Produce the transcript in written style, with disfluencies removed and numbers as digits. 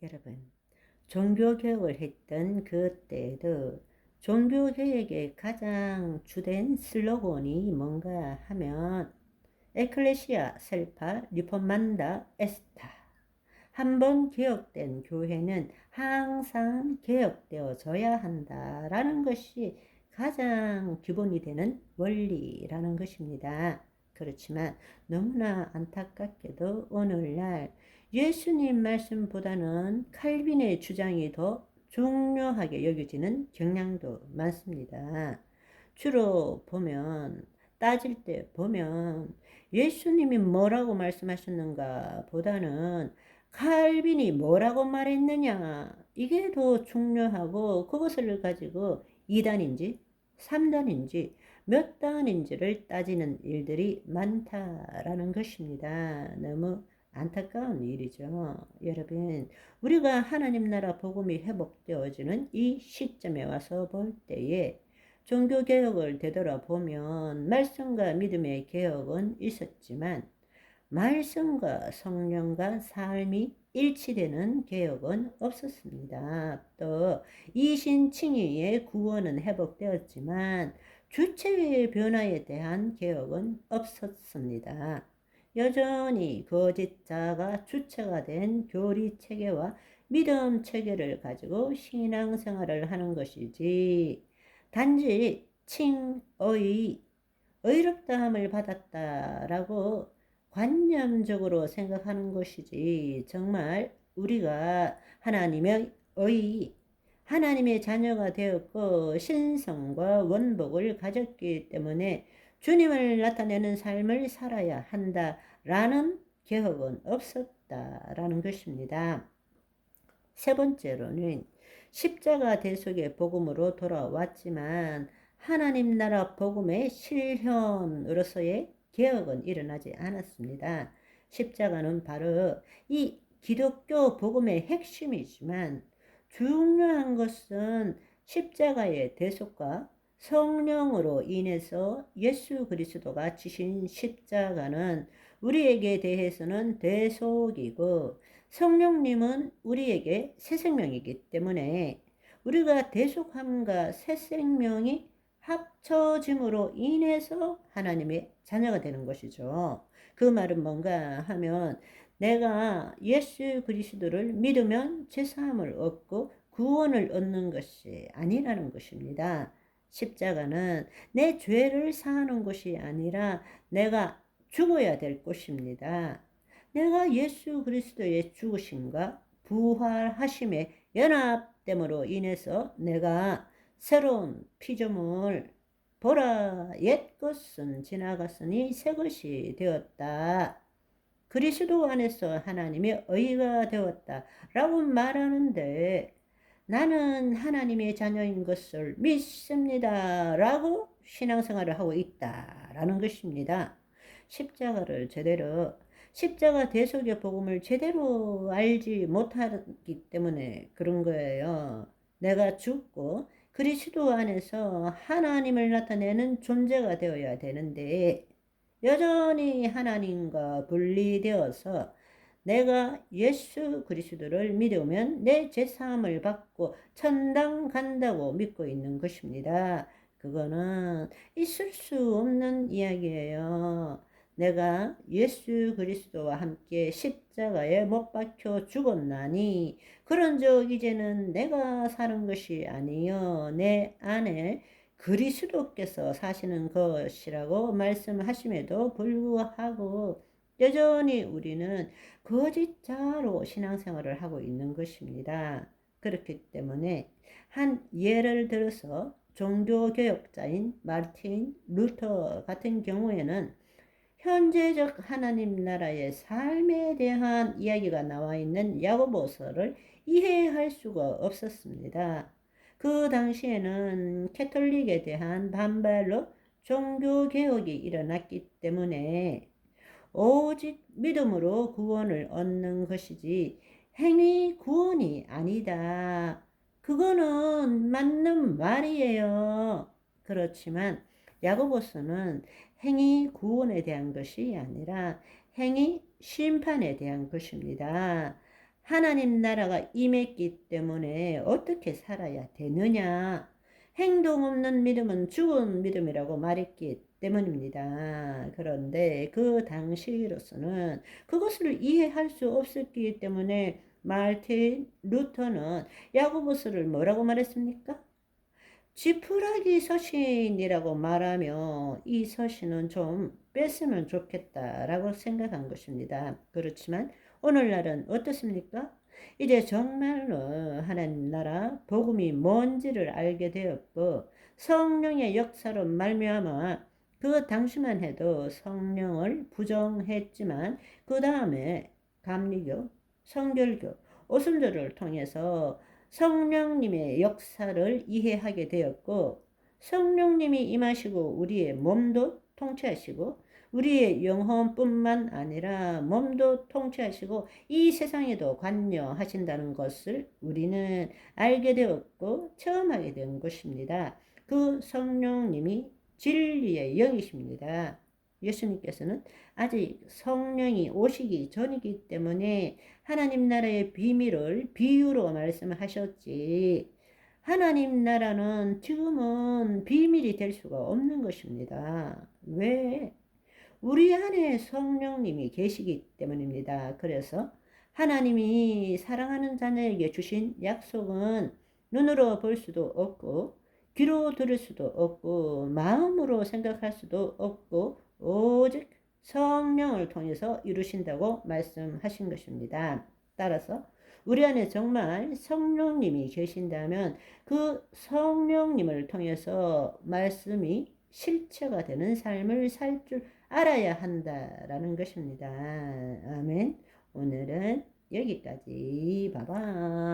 여러분, 종교개혁을 했던 그때에도 종교개혁의 가장 주된 슬로건이 뭔가 하면 에클레시아 셀파 리폼만다 에스타, 한번 개혁된 교회는 항상 개혁되어져야 한다라는 것이 가장 기본이 되는 원리라는 것입니다. 그렇지만 너무나 안타깝게도 오늘날 예수님 말씀보다는 칼빈의 주장이 더 중요하게 여겨지는 경향도 많습니다. 주로 보면, 따질 때 보면 예수님이 뭐라고 말씀하셨는가 보다는 칼빈이 뭐라고 말했느냐, 이게 더 중요하고, 그것을 가지고 2단인지 3단인지 몇 단인지를 따지는 일들이 많다라는 것입니다. 너무 안타까운 일이죠. 여러분, 우리가 하나님 나라 복음이 회복되어지는 이 시점에 와서 볼 때에 종교개혁을 되돌아보면 말씀과 믿음의 개혁은 있었지만 말씀과 성령과 삶이 일치되는 개혁은 없었습니다. 또 이신칭의의 구원은 회복되었지만 주체의 변화에 대한 개혁은 없었습니다. 여전히 거짓자가 주체가 된 교리 체계와 믿음 체계를 가지고 신앙생활을 하는 것이지, 단지 의롭다함을 받았다라고 관념적으로 생각하는 것이지, 정말 우리가 하나님의 자녀가 되었고 신성과 원복을 가졌기 때문에 주님을 나타내는 삶을 살아야 한다라는 개혁은 없었다라는 것입니다. 세 번째로는 십자가 대속의 복음으로 돌아왔지만 하나님 나라 복음의 실현으로서의 개혁은 일어나지 않았습니다. 십자가는 바로 이 기독교 복음의 핵심이지만 중요한 것은 십자가의 대속과 성령으로 인해서 예수 그리스도가 지신 십자가는 우리에게 대해서는 대속이고, 성령님은 우리에게 새 생명이기 때문에 우리가 대속함과 새 생명이 합쳐짐으로 인해서 하나님의 자녀가 되는 것이죠. 그 말은 뭔가 하면 내가 예수 그리스도를 믿으면 제사함을 얻고 구원을 얻는 것이 아니라는 것입니다. 십자가는 내 죄를 사하는 것이 아니라 내가 죽어야 될 것입니다. 내가 예수 그리스도의 죽으심과 부활하심의 연합됨으로 인해서 내가 새로운 피조물, 보라 옛 것은 지나갔으니 새 것이 되었다, 그리스도 안에서 하나님의 의가 되었다 라고 말하는데, 나는 하나님의 자녀인 것을 믿습니다 라고 신앙생활을 하고 있다라는 것입니다. 십자가 대속의 복음을 제대로 알지 못하기 때문에 그런 거예요. 내가 죽고 그리스도 안에서 하나님을 나타내는 존재가 되어야 되는데, 여전히 하나님과 분리되어서 내가 예수 그리스도를 믿으면 내 제사함을 받고 천당 간다고 믿고 있는 것입니다. 그거는 있을 수 없는 이야기예요. 내가 예수 그리스도와 함께 십자가에 못 박혀 죽었나니 그런즉 이제는 내가 사는 것이 아니요 내 안에 그리스도께서 사시는 것이라고 말씀하심에도 불구하고 여전히 우리는 거짓자로 신앙생활을 하고 있는 것입니다. 그렇기 때문에 한 예를 들어서 종교개혁자인 마르틴 루터 같은 경우에는 현재적 하나님 나라의 삶에 대한 이야기가 나와 있는 야고보서를 이해할 수가 없었습니다. 그 당시에는 캐톨릭에 대한 반발로 종교개혁이 일어났기 때문에 오직 믿음으로 구원을 얻는 것이지 행위 구원이 아니다, 그거는 맞는 말이에요. 그렇지만 야고보서는 행위 구원에 대한 것이 아니라 행위 심판에 대한 것입니다. 하나님 나라가 임했기 때문에 어떻게 살아야 되느냐? 행동 없는 믿음은 죽은 믿음이라고 말했기 때문입니다. 그런데 그 당시로서는 그것을 이해할 수 없었기 때문에 마르틴 루터는 야고보서를 뭐라고 말했습니까? 지푸라기 서신이라고 말하며 이 서신은 좀 뺐으면 좋겠다라고 생각한 것입니다. 그렇지만 오늘날은 어떻습니까? 이제 정말로 하나님 나라 복음이 뭔지를 알게 되었고 성령의 역사로 말미암아 그 당시만 해도 성령을 부정했지만 그 다음에 감리교, 성결교, 오순절을 통해서 성령님의 역사를 이해하게 되었고 성령님이 임하시고 우리의 몸도 통치하시고 우리의 영혼뿐만 아니라 몸도 통치하시고 이 세상에도 관여하신다는 것을 우리는 알게 되었고 체험하게 된 것입니다. 그 성령님이 진리의 영이십니다. 예수님께서는 아직 성령이 오시기 전이기 때문에 하나님 나라의 비밀을 비유로 말씀하셨지. 하나님 나라는 지금은 비밀이 될 수가 없는 것입니다. 왜? 우리 안에 성령님이 계시기 때문입니다. 그래서 하나님이 사랑하는 자녀에게 주신 약속은 눈으로 볼 수도 없고 귀로 들을 수도 없고 마음으로 생각할 수도 없고 오직 성령을 통해서 이루신다고 말씀하신 것입니다. 따라서 우리 안에 정말 성령님이 계신다면 그 성령님을 통해서 말씀이 실체가 되는 삶을 살 줄 알아야 한다라는 것입니다. 아멘. 오늘은 여기까지. 봐봐.